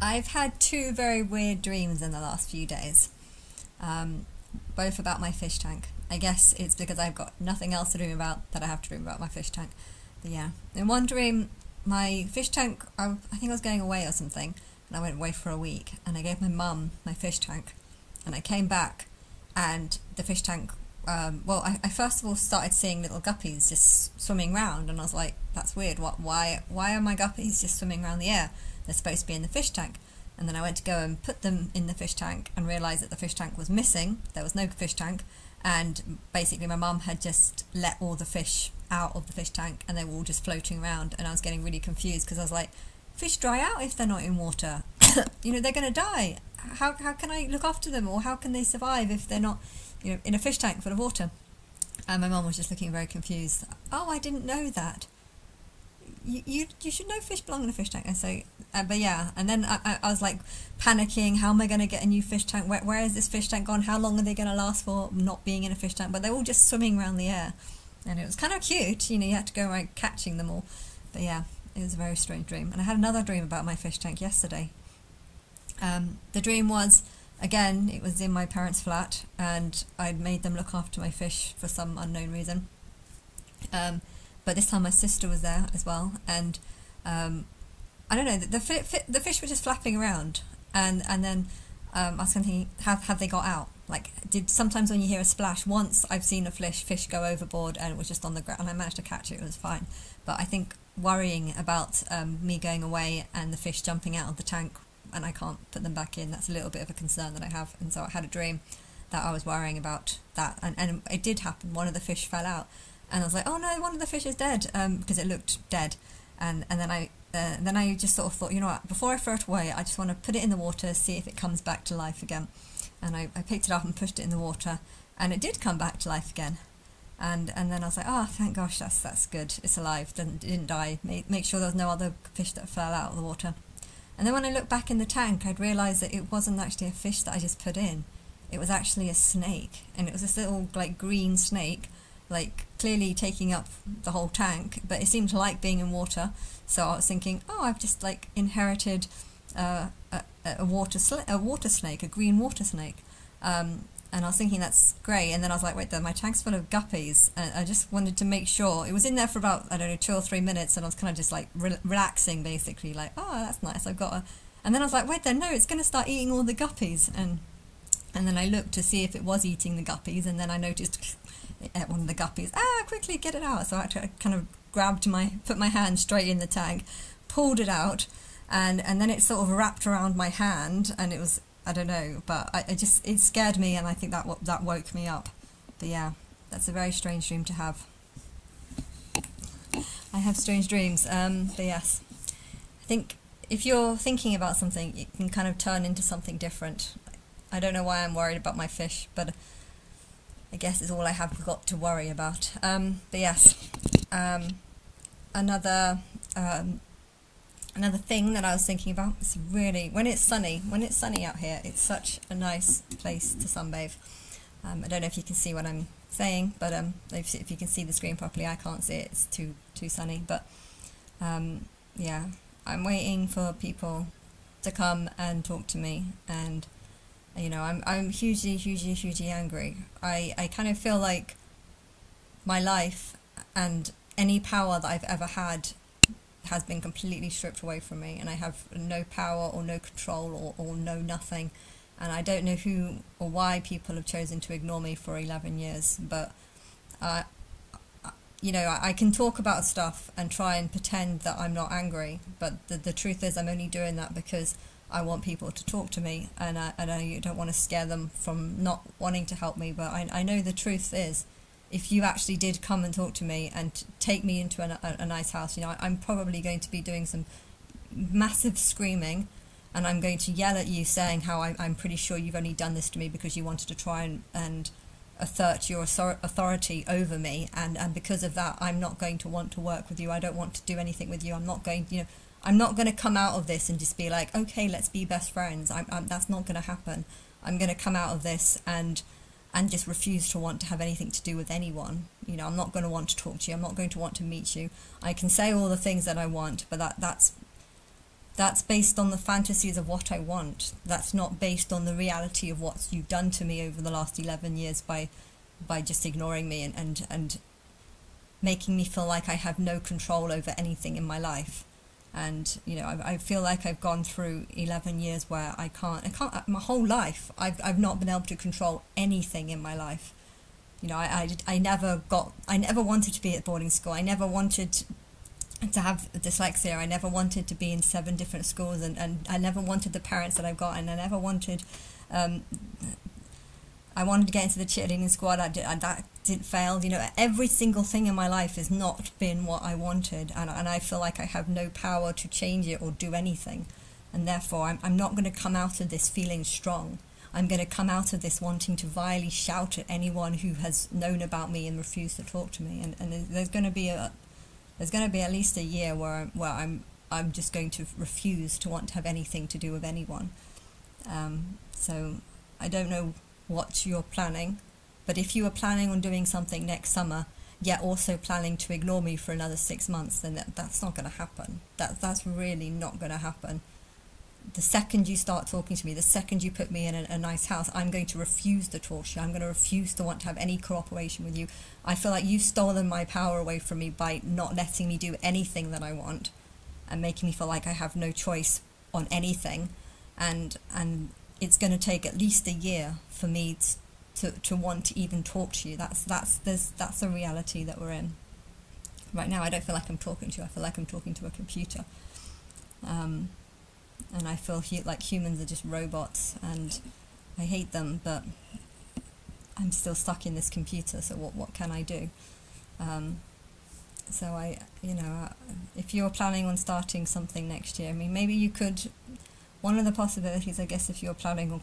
I've had two very weird dreams in the last few days, both about my fish tank. I guess it's because I've got nothing else to dream about that I have to dream about my fish tank. But yeah, in one dream, my fish tank, I think I was going away or something, and I went away for a week, and I gave my mum my fish tank, and I came back, and the fish tank, I first of all started seeing little guppies just swimming around, and I was like, that's weird, why are my guppies just swimming around the air? They're supposed to be in the fish tank. And then I went to go and put them in the fish tank and realised that the fish tank was missing. There was no fish tank, and basically my mum had just let all the fish out of the fish tank and they were all just floating around, and I was getting really confused because I was like, fish dry out if they're not in water. They're going to die. How can I look after them, or how can they survive if they're not in a fish tank full of water? And my mum was just looking very confused. Oh, I didn't know that. You should know fish belong in a fish tank. And so, but yeah, and then I was like panicking. How am I going to get a new fish tank? Where is this fish tank gone? How long are they going to last for not being in a fish tank? But they're all just swimming around the air, and it was kind of cute. You had to go around catching them all. But yeah, it was a very strange dream. And I had another dream about my fish tank yesterday. The dream was, again, it was in my parents' flat, and I'd made them look after my fish for some unknown reason. But this time my sister was there as well, and I don't know, the fish were just flapping around, and then I was thinking, have they got out? Like, sometimes when you hear a splash, once I've seen a fish go overboard and it was just on the ground, and I managed to catch it, it was fine. But I think worrying about me going away and the fish jumping out of the tank and I can't put them back in, that's a little bit of a concern that I have. And so I had a dream that I was worrying about that, and it did happen. One of the fish fell out. And I was like, oh no, one of the fish is dead, because it looked dead. And then I just sort of thought, you know what, before I throw it away, I just want to put it in the water, see if it comes back to life again. And I picked it up and pushed it in the water, and it did come back to life again. And then I was like, oh, thank gosh, that's good, it's alive, it didn't die. Make sure there was no other fish that fell out of the water. And then when I looked back in the tank, I'd realised that it wasn't actually a fish that I just put in. It was actually a snake, and it was this little like green snake, like clearly taking up the whole tank, but it seemed to like being in water. So I was thinking, oh, I've just like inherited a water snake, a green water snake, and I was thinking that's great. And then I was like, wait, my tank's full of guppies, and I just wanted to make sure. It was in there for about, I don't know, 2 or 3 minutes, and I was kind of just like relaxing, basically, like, oh, that's nice, I've got a. And then I was like, wait, no, it's going to start eating all the guppies, and then I looked to see if it was eating the guppies, and then I noticed one of the guppies, quickly get it out. So I had to kind of put my hand straight in the tank, pulled it out, and then it sort of wrapped around my hand, and it was, I don't know, but it scared me, and I think that woke me up. But yeah, that's a very strange dream to have. I have strange dreams, but yes, I think if you're thinking about something, it can kind of turn into something different. I don't know why I'm worried about my fish, but I guess it's all I have got to worry about. But yes, another thing that I was thinking about is really when it's sunny out here, it's such a nice place to sunbathe. I don't know if you can see what I'm saying, but if you can see the screen properly, I can't see it. It's too sunny. But yeah, I'm waiting for people to come and talk to me, and I'm hugely angry. I kind of feel like my life and any power that I've ever had has been completely stripped away from me, and I have no power or no control or no nothing. And I don't know who or why people have chosen to ignore me for 11 years, but I can talk about stuff and try and pretend that I'm not angry, but the truth is I'm only doing that because I want people to talk to me, and I don't want to scare them from not wanting to help me. But I know the truth is, if you actually did come and talk to me and take me into a nice house, I'm probably going to be doing some massive screaming, and I'm going to yell at you saying how I'm pretty sure you've only done this to me because you wanted to try and assert your authority over me, and because of that I'm not going to want to work with you. I don't want to do anything with you. I'm not going to come out of this and just be like, okay, let's be best friends. That's not going to happen. I'm going to come out of this and just refuse to want to have anything to do with anyone. I'm not going to want to talk to you. I'm not going to want to meet you. I can say all the things that I want, but that's that's based on the fantasies of what I want. That's not based on the reality of what you've done to me over the last 11 years by just ignoring me and making me feel like I have no control over anything in my life. And I feel like I've gone through 11 years where I can't my whole life I've not been able to control anything in my life. I never wanted to be at boarding school. I never wanted to have dyslexia. I never wanted to be in 7 different schools, and I never wanted the parents that I've got, and I never wanted I wanted to get into the cheerleading squad. That didn't fail. Every single thing in my life has not been what I wanted, and I feel like I have no power to change it or do anything, and therefore I'm not going to come out of this feeling strong. I'm going to come out of this wanting to vilely shout at anyone who has known about me and refused to talk to me. And there's going to be at least a year where I'm just going to refuse to want to have anything to do with anyone. So I don't know what you're planning, but if you are planning on doing something next summer, yet also planning to ignore me for another 6 months, then that's not going to happen. That's really not going to happen. The second you start talking to me, the second you put me in a nice house, I'm going to refuse to talk to you. I'm going to refuse to want to have any cooperation with you. I feel like you've stolen my power away from me by not letting me do anything that I want and making me feel like I have no choice on anything. And it's going to take at least a year for me to want to even talk to you. That's the reality that we're in. Right now I don't feel like I'm talking to you. I feel like I'm talking to a computer. And I feel like humans are just robots, and I hate them, but I'm still stuck in this computer, so what can I do? So if you're planning on starting something next year, I mean, maybe you could, one of the possibilities, I guess, if you're planning on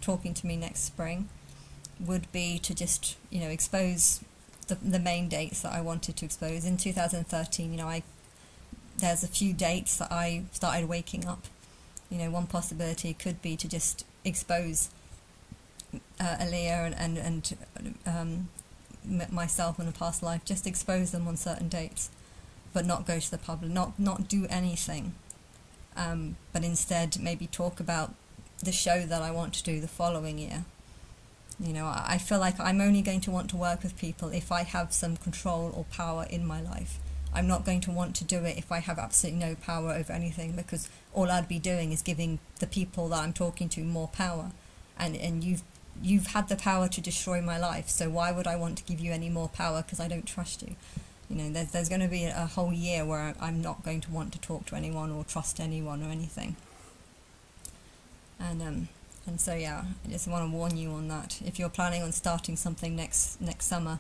talking to me next spring, would be to just, expose the main dates that I wanted to expose. In 2013, there's a few dates that I started waking up. One possibility could be to just expose Aaliyah and myself in a past life, just expose them on certain dates, but not go to the public, not do anything, but instead maybe talk about the show that I want to do the following year. I feel like I'm only going to want to work with people if I have some control or power in my life. I'm not going to want to do it if I have absolutely no power over anything, because all I'd be doing is giving the people that I'm talking to more power, and you've had the power to destroy my life, so why would I want to give you any more power because I don't trust you? There's going to be a whole year where I'm not going to want to talk to anyone or trust anyone or anything. And so yeah, I just want to warn you on that. If you're planning on starting something next summer,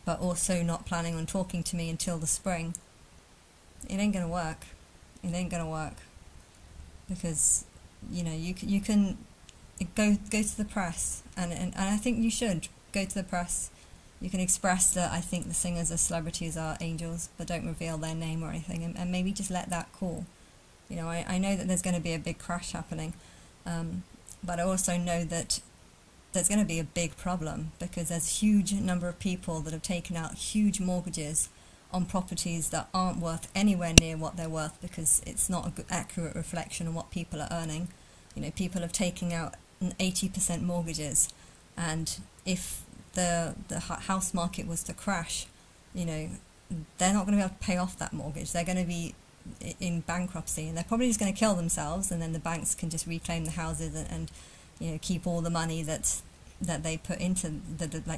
but also not planning on talking to me until the spring, it ain't gonna work. It ain't gonna work, because you can go to the press, and I think you should go to the press. You can express that I think the singers or celebrities are angels, but don't reveal their name or anything, and maybe just let that cool. I know that there's going to be a big crash happening, but I also know that there's going to be a big problem, because there's a huge number of people that have taken out huge mortgages on properties that aren't worth anywhere near what they're worth, because it's not a good, accurate reflection of what people are earning. People have taken out 80% mortgages, and if the house market was to crash, they're not going to be able to pay off that mortgage. They're going to be in bankruptcy, and they're probably just going to kill themselves, and then the banks can just reclaim the houses and keep all the money that they put into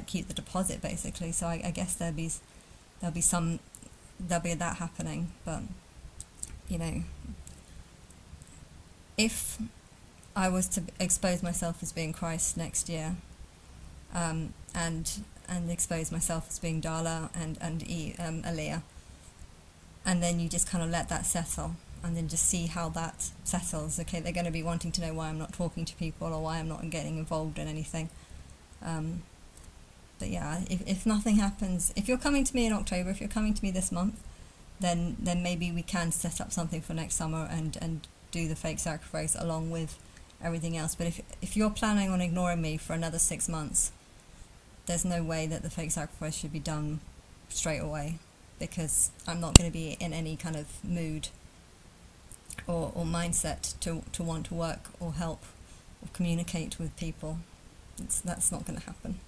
keep the deposit, basically. So I guess there'll be that happening. But if I was to expose myself as being Christ next year, and expose myself as being Darla and Aaliyah, and then you just kind of let that settle, and then just see how that settles. Okay, they're going to be wanting to know why I'm not talking to people or why I'm not getting involved in anything. But yeah, if nothing happens, if you're coming to me in October, if you're coming to me this month, then maybe we can set up something for next summer and do the fake sacrifice along with everything else. But if you're planning on ignoring me for another 6 months, there's no way that the fake sacrifice should be done straight away, because I'm not going to be in any kind of mood or mindset to want to work or help or communicate with people. That's not going to happen.